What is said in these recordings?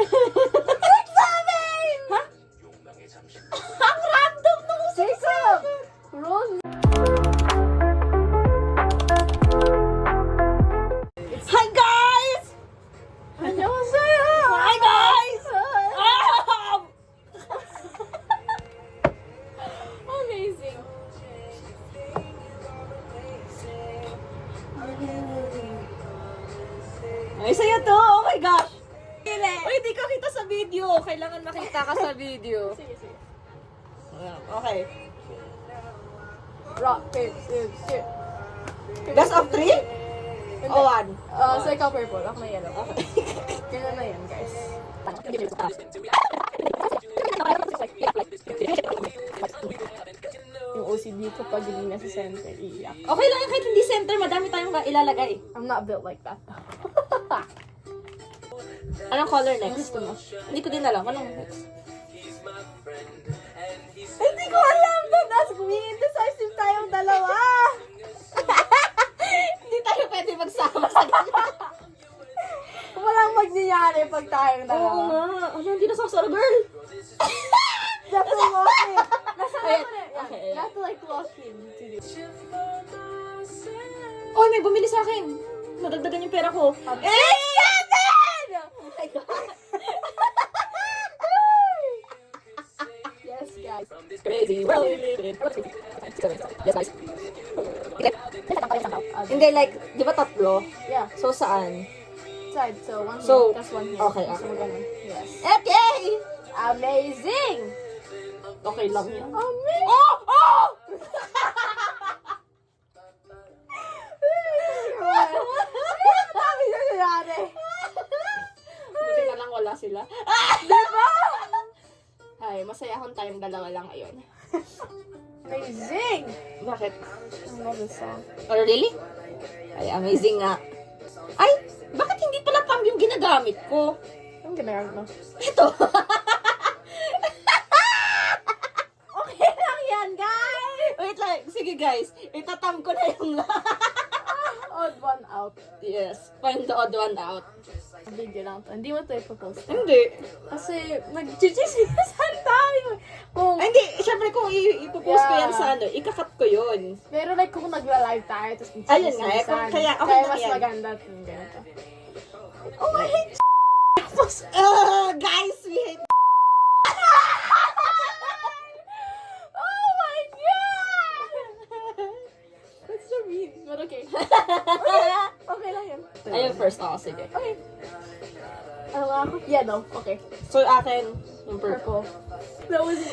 Ha? Ang random nung usap sa akin. Roll. Hi guys! 안녕하세요. Hi guys! Amazing. Ay, sa'yo to! Oh my gosh! Uy, di ka kita sa video. Kailangan makita ka sa video. Sige, sige. Okay. Rock, paper, scissors. Best of 3? O 1? So ikaw purple, ako na yellow. Okay. Ganun na yan, guys. Yung OCD ko pag hindi nasa center, iiyak. Okay lang yan kahit hindi center. Madami tayong ilalagay. I'm not built like that. Anong color next? Gusto mo? Hindi ko din alam. Anong next? Hindi ko alam! Don't ask me! Indecisive tayong dalawa! Hindi tayo pwede magsama sa gano'n. Walang magyayari pag tayong dalawa. Oo nga. Ano, hindi nasasara, girl. You have to lock in. Nasaan Ayan. ako na? Okay, You have to like lock in to do. Oy, may bumili sa akin. Nadagdagan yung pera ko. Oh my God! Yes, guys. Crazy world we live in. Yes, guys. Uh, Hindi, like, di ba tatlo? Yeah. So, saan? Side. So, one here. So, That's one here. okay, So, okay. ganun. Yes. Okay! Amazing! Okay lang yan. Amazing! Oh! Oh! Ano dami na nangyari? Buti na lang wala sila. Diba? Ay, masayahon tayong dalawa lang ngayon. Amazing! Bakit? I love this song. Oh, really? Ay, amazing nga. Ay, bakit hindi pala pump yung ginagamit ko? Ang ganagamit mo. Ito. Okay lang yan, guys! Wait lang. Sige, guys. Itatam ko na yung Odd one out. Yes. Find the odd one out. Video lang to. Hindi mo to ipopost. Hindi. Kasi nag-chichismisan tayo. Kung, Ay, hindi. Siyempre, kung ipopost ko Yeah. yan sa ano, ikakat ko yun. pero like kung nagla-live tayo, tapos Ayun nga, eh, kung kaya- okay lang mas yan. maganda kung ganito. Oh, I hate guys, we hate Oh my God! That's so mean. But okay. Okay lang yan. Ayun first. Oo, sige. Okay. Ano nga ako? Yellow. Okay. So, akin, yung purple. Purple. That was me.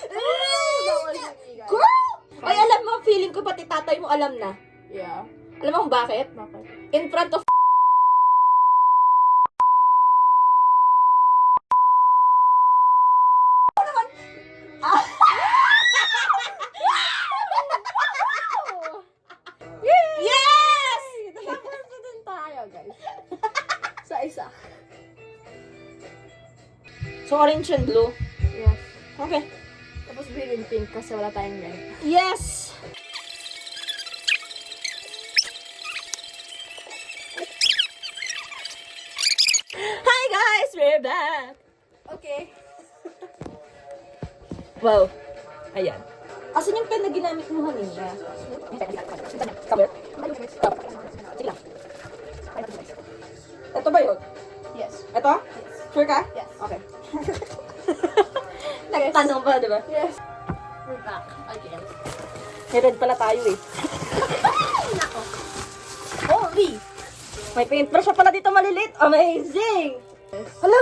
That was me, guys. Girl! Ay, alam mo, feeling ko pati tatay mo alam na. Yeah. Alam mo kung bakit? Bakit? In front of Yes! Nakapurso din tayo, guys. Sa isa. So, orange and blue. Yes. Okay. Tapos green and pink kasi wala tayong red. Yes! Hi guys! We're back! Okay. Wow. Ayan. Asan yung pen na ginamit mo kanina? Cover? Sige lang. Ito ba yun? Yes. Ito? Sure ka? Yes. Okay. Nagtanong pa, di ba? Yes. We're back again. May red pala tayo eh. Nako. Holy! May paintbrush siya pala dito malilit. Amazing! Hala!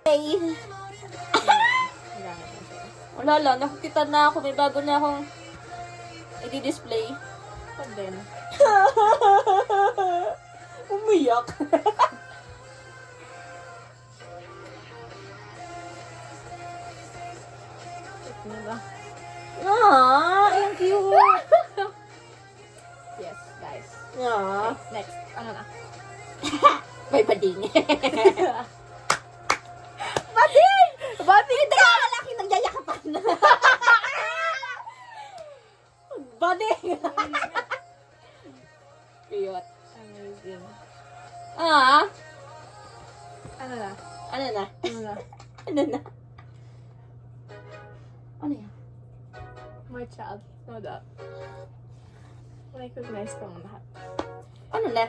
Hey! Wala lang, nakikita na ako. May bago na akong i-display. Pag din. Umiyak. Ah, ang cute. Yes, guys. Ah, Next. Ano na? may bading. Bading! Bading Hindi ka lalaki nang yayakapan. Bading! Cute. Amazing. Ah! Ano na? Ano na? Ano na? Ano na? Ano yan? My child. No doubt. Recognize ko ang lahat. Ano na?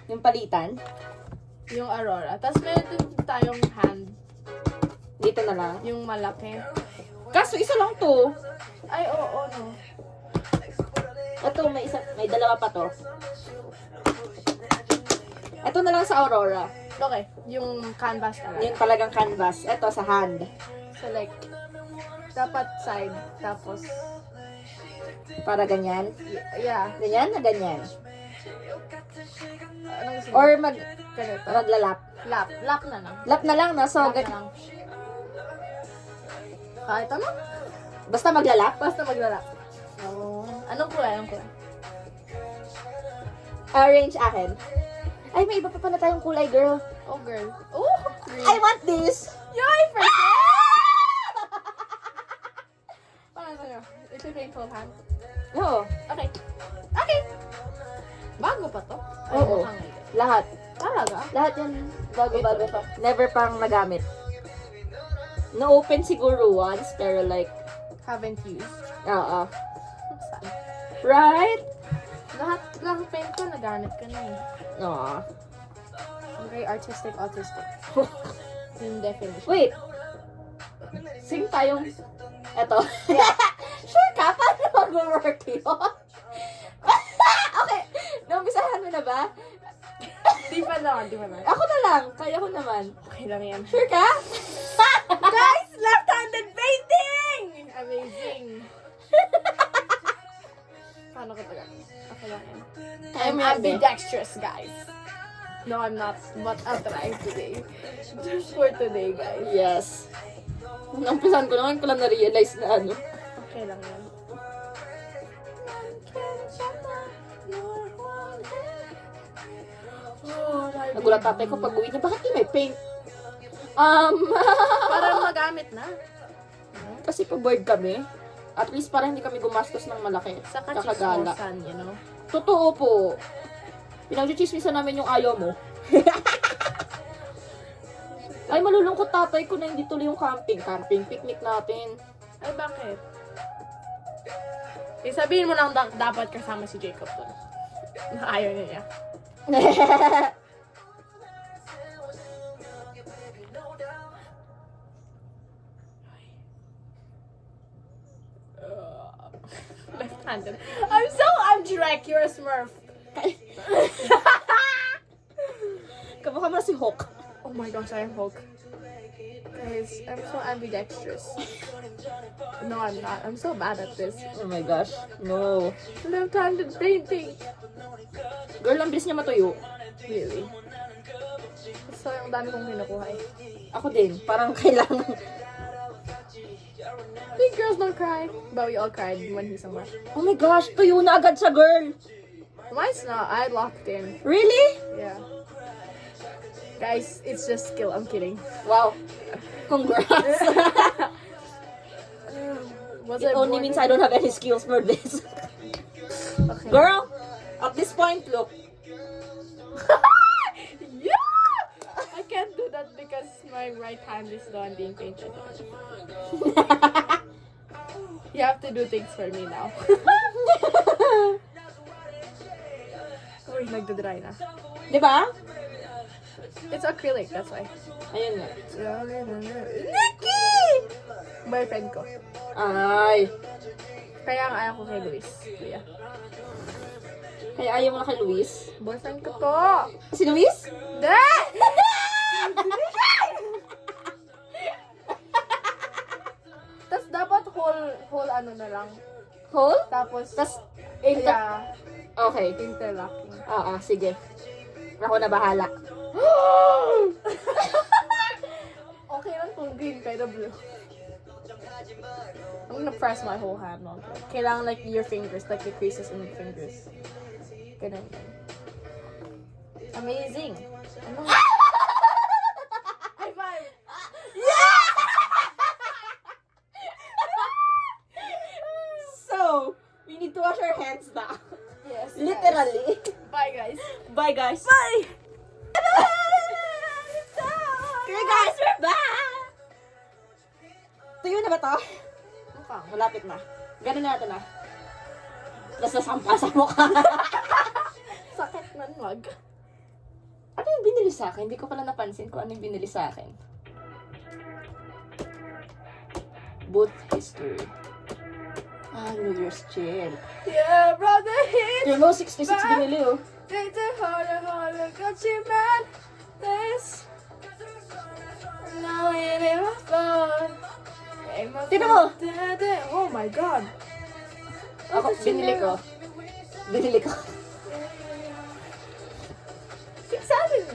Yung palitan? Yung Aurora. Tapos meron din tayong hand. Dito na lang. Yung malaki. Kaso isa lang to. Ay, oo, no. Ito, may dalawa pa to. Ito na lang sa Aurora. Okay. Yung canvas na lang. Yung talagang canvas. Ito sa hand. So like, dapat side. Tapos, Para ganyan. yeah. Ganyan na ganyan. Anong gusto mo? Or Ganito. maglalap. Lap. Lap na lang. Lap na lang, no? So, Lap na lang. Kahit ano? basta maglalap. Basta maglalap. Oh. Anong kulay? Anong kulay? Orange akin. Ay, may iba pa pala tayong kulay, girl. Oh, girl. Oh, green. I want this! Yoy, forget! Paano nyo? Ito yung full hand. Oo. Okay. Okay. Bago pa to? Ay, Oo. mukhang hindi. Lahat. Talaga? Lahat yan bago-bago pa. Never pang nagamit. Na-open siguro once, pero like, Haven't used. oo. Saan? Right? Lahat lang paint ko, nagamit ko na eh. Oo. Very artistic. Yung definition. Wait. Sing tayong, eto. Sure ka? Paano mag-work yun? Okay. Naumpisahan mo na ba? Di pa naman. Ako na lang. Kaya ko naman. Okay lang yan. Sure ka? Guys, left-handed painting! Amazing. Paano ko taga? Okay lang yan. I'm Kaya mo yan, be. ambidextrous, guys. No, I'm not. But I'll try today. Just for today, guys. Yes. Naumpisahan ko naman ko lang na-realize na ano. Okay lang yan. Nagulat tatay ko pag uwi niya, bakit di may paint? Para magamit na. Kasi pa bored kami. At least parang hindi kami gumastos ng malaki. Sa Kakagala. kachismosan, you know? Totoo po. Pinag-chismisan namin yung ayaw mo. Ay, malulungkot tatay ko na hindi tuloy yung camping. Camping, picnic natin. Ay, bakit? Eh, sabihin mo lang dapat kasama si Jacob doon. Ayaw niya. Left-handed. I'm Shrek, you're a Smurf. Kamukha mo na si Hawk. Oh my gosh, I'm Hulk. Guys, I'm so ambidextrous. No, I'm not. I'm so bad at this. Oh my gosh. No. Left-handed painting. Girl, ang bilis niya matuyo. Really? So, yung dami kong kinukuha eh. Ako din. Parang kailangan. Big girls don't cry. But we all cried when he's somewhere. Oh my gosh, tuyo na agad siya, girl. Mine's not. I locked in. Really? Yeah. Guys, it's just skill. I'm kidding. Wow. Congrats. Was It only means I don't have any skills for this. Okay. Girl, at this point, look. Yeah! I can't do that because my right hand is the one being painted. You have to do things for me now. Uy, nagdadry na. Di ba? It's acrylic, that's why. Ayun nga. Nikki! Boyfriend ko. Ay. Kaya nga ayaw ko kay Luis. Kuya. Kaya ayaw mo na kay Luis. Boyfriend ko to! Si Luis? Dad! Tapos dapat whole ano na lang. Hole? Tapos, Tas, yeah, okay. interlocking. Oo, sige. Ako na bahala. Okay lang kung green kayo blue. I'm gonna press my whole hand on it. Kailangan like your fingers, like the creases in your fingers. Ganun. Amazing. Ano? High five! So, we We need to wash our hands now. Yes. Literally. Bye, guys. Bye, guys. Bye! Okay, guys, we're back! Tuyo na ba to? Mukhang. Malapit na. Ganun natin na. Tapos nasampa sa mukha. Sakit man, wag. Ano yung binili sa akin? Hindi ko pala napansin kung ano yung binili sa akin. Boot history. New Year's chill. Yeah, brother, hit. Rainbow 66 binili oh. Take the harder, got you mad. This. Now it ain't my fault. Ain't my Tignan mo! fault. Oh my god. Ako, binili ko. Binili ko. 6-7.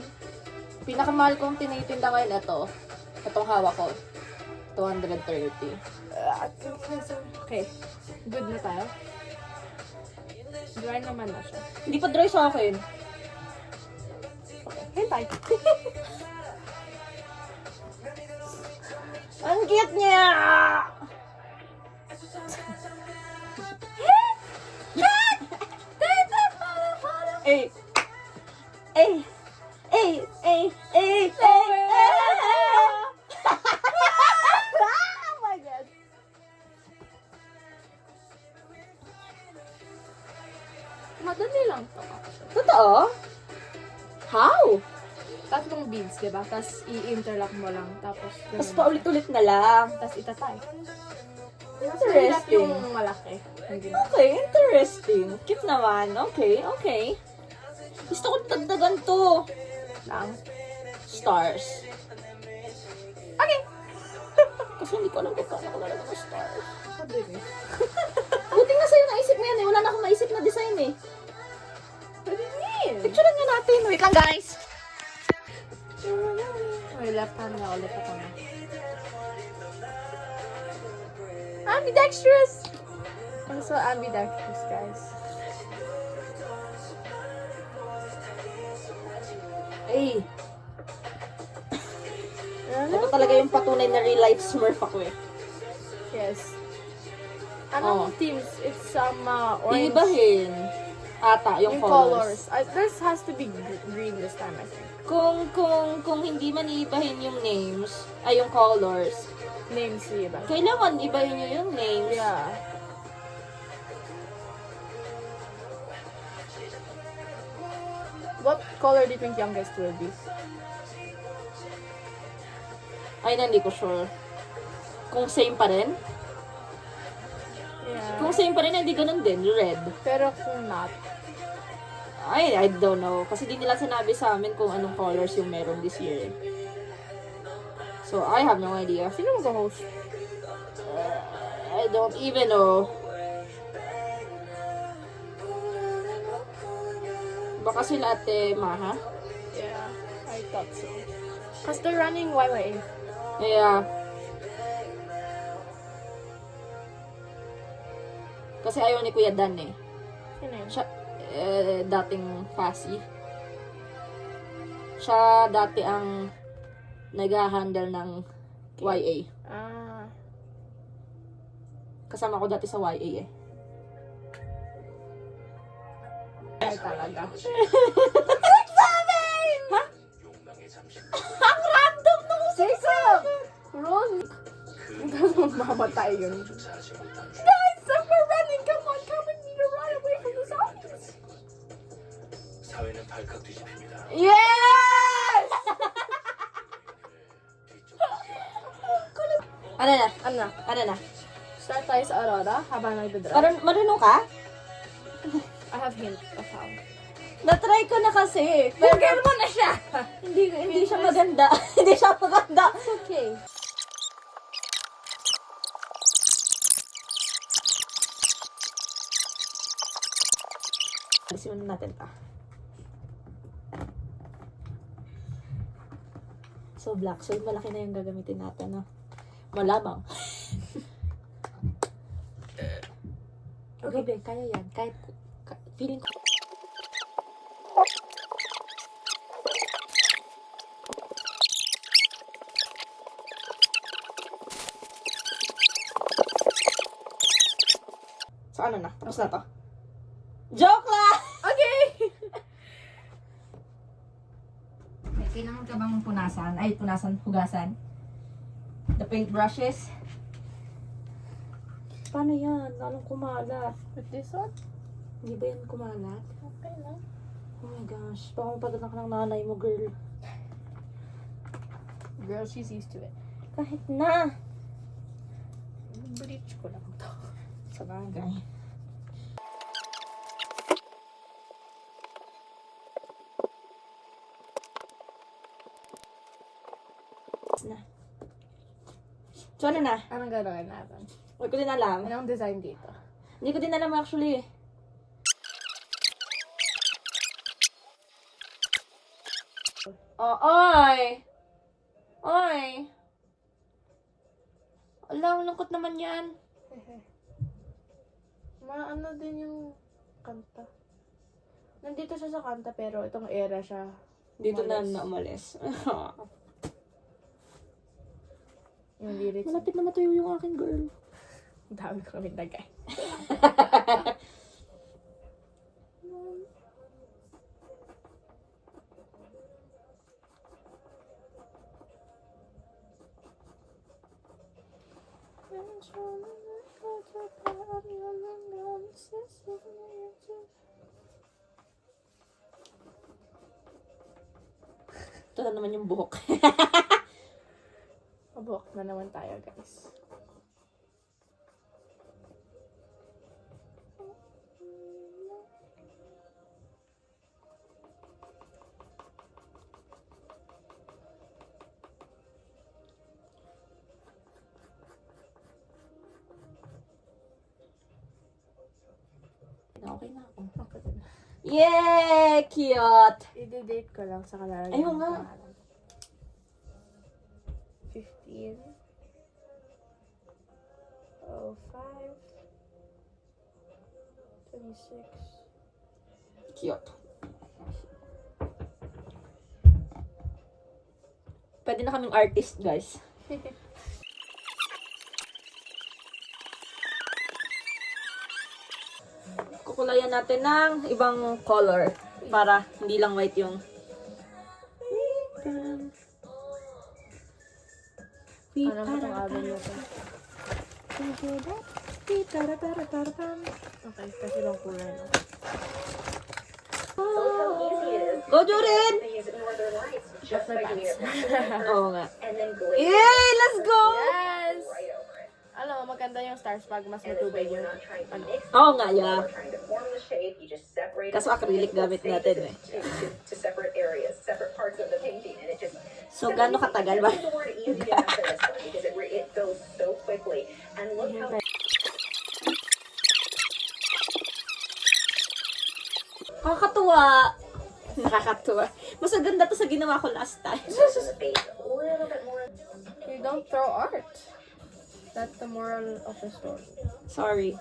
Pinakamahal kong tinitinda ngayon ito. Itong hawak ko. 230. Okay. Good na tayo. Dry naman na siya. Hindi pa dry sa akin. Okay. Hintay. Ang cute niya! Eh! Eh! Eh! Eh! Eh! Oh my god. Madali lang to. Totoo? How? Tatlong beads, diba? Tapos i-interlock mo lang. Tapos Tapos paulit-ulit na lang. Tapos itatay. Interesting. Yung malaki. Ang ginawa. Okay, interesting. Cute naman. Okay, okay. Gusto ko dagdagan to. Lang. Stars. Okay. Kasi hindi ko alam kung paano ko lalagyan ng stars. Sabi rin. Buti nga sa'yo naisip mo yan eh. Wala na akong maisip na design eh. Pwede din. Picturean nga natin. Wait lang guys. Okay, left hand na ulit ako na. Ambidextrous! I'm so ambidextrous, guys. Ay. Ito talaga yung patunay na real life smurf ako eh. Yes. Oh. Anong teams? It's orange. Iibahin. Ata, yung colors. This has to be green this time, I think. Kung hindi man iibahin yung names, ay yung colors, Names iba. kailangan ibahin nyo yung names. Yeah. What color do you think youngest will be? Ay, hindi ko sure. Kung same pa rin? Yeah. Kung same pa rin, hindi ganun din. Red. Pero kung not, I don't know. Kasi di nila sinabi sa amin kung anong colors yung meron this year. So, I have no idea. sino mag-host? I don't even know. Baka sila Ate Maha? Yeah, I thought so. Because they're running YYA. Yeah. Kasi ayaw ni Kuya Dan eh. Sino yun? Siya, dating Fasi. Siya dati ang nag-handle ng YA. Ah. Kasama ko dati sa YA eh. Ay talaga. Ha? Ang random nung Jason! Ron! Tapos mamatay yun. Guys, we're running! Come on, come and need to run away from the zombies! 사회는 발칵 뒤집힙니다. Yes! Ano na? Ano na? Ano na? Start tayo sa Aurora habang nagdadrive. Marunong ka? I have hint of how. Na-try ko na kasi. Google mo na siya! Hindi siya maganda. Hindi siya maganda. It's okay. Alisin muna natin pa. So, black soil, malaki na yung gagamitin natin, no? Malamang. Okay, babe, kaya yan. Kahit, feeling ko. So, ano na? Tapos na to. Joke lang! Okay! May kailangan ka bang punasan? Ay, punasan, hugasan. The paintbrushes. Paano yan? Lalong kumalat. With this one? Hindi ba yan kumalat? Okay lang. Oh my gosh. Baka mapadala ka ng nanay mo, girl. Girl, she's used to it. Kahit na. Bleach ko lang to. Sa bagay. Na. So, ano na? Anong gagawin natin? Huwag ko din alam. Anong design dito? Hindi ko din alam actually. Oh, oy! Oy! Ala, malungkot naman yan. Ano din yung kanta. Nandito siya sa kanta pero itong era siya. Dito na Umalis. naumalis. Yung lyrics. Malapit na matuyo yung aking girl. Ang dami ko kami lagay. Ito na naman yung buhok. Mabuhok na naman tayo, guys. Okay na ako. Okay din. Yay! Cute! I-date ko lang sa kalalagyan. Ayun nga. 15. 05. 26. Cute. Pwede na kaming artist, guys. Kukulayan natin ng ibang color para hindi lang white yung Ano ba itong album nito? Okay, kasi lang kulay no? Go, Jurin! Just my pants. Oo nga. Yay! Let's go! Yes! Alam mo, maganda yung stars pag mas matubig yung ano. Oo nga, yeah. Kaso acrylic gamit natin eh. So, gaano katagal ba? Nakakatuwa. Nakakatuwa. Mas maganda to sa ginawa ko last time. You don't throw art. That's the moral of the story. Sorry.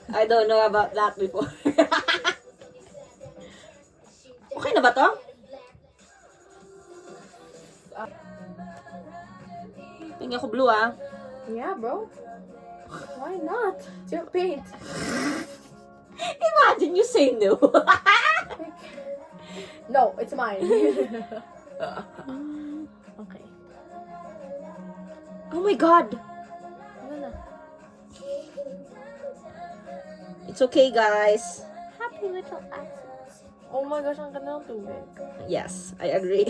I don't know about that before. Okay na ba to? Tingnan ko blue ah. Yeah, bro. Why not? It's your paint. Imagine you say no. No, it's mine. Okay. Oh my god. Ano na? It's okay guys. Happy little accents. Oh my gosh, ang ganda ng tubig. Yes, I agree.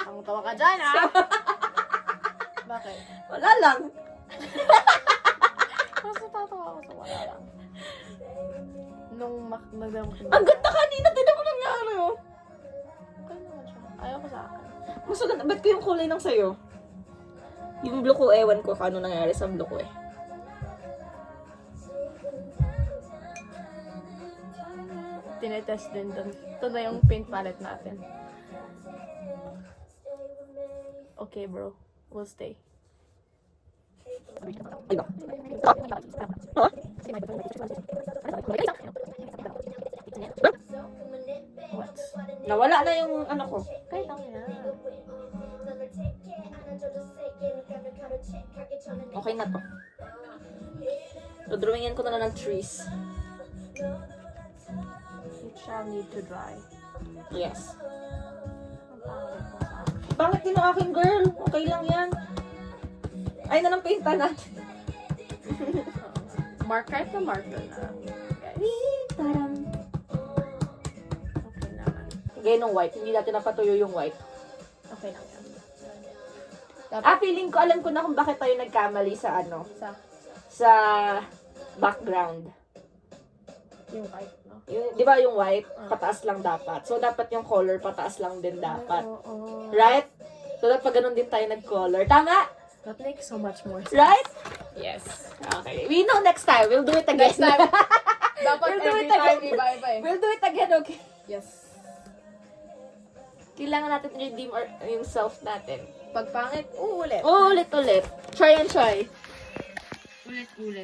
Ang tawa ka dyan, ha? Bakit? Wala lang. Mas natatawa ako sa wala lang. Nung nagdamag Ang ganda kanina. Tinan mo lang nga ano. Okay naman siya. Ayaw ko sa akin. Mas maganda. Ba't ko yung kulay ng sayo? Yung blue ko, ewan ko kung ano nangyari sa blue ko eh. Tinetest din dun. Ito na yung paint palette natin. Okay, bro. We'll stay. Ay ba? What? Nawala na yung ano ko. Kahit lang yan. Okay na to. So, drawingin ko na lang ng trees. It shall need to dry. Yes. Ang pangit mo sa akin. Bakit din ang aking girl? Okay lang yan. Ay na lang painta natin. Mark, kahit na marker na. Taram. Okay naman. Gaya ng white. Hindi natin napatuyo yung white. Okay lang yan. Feeling ko, alam ko na kung bakit tayo nagkamali sa ano. Sa Background. yung white, no? Yung, di ba yung white, pataas lang dapat. So, dapat yung color, pataas lang din dapat. Oo. Right? So, dapat ganun din tayo nag-color. Tama? That makes so much more sense. Right? Yes. Okay. We know next time. We'll do it again. Next time. Dapat We'll do every it time again. iba-iba eh. We'll do it again, okay? Yes. Kailangan natin redeem yung self natin. Pag pangit, uulit. Oh, ulit-ulit. Try and try. Ulit-ulit.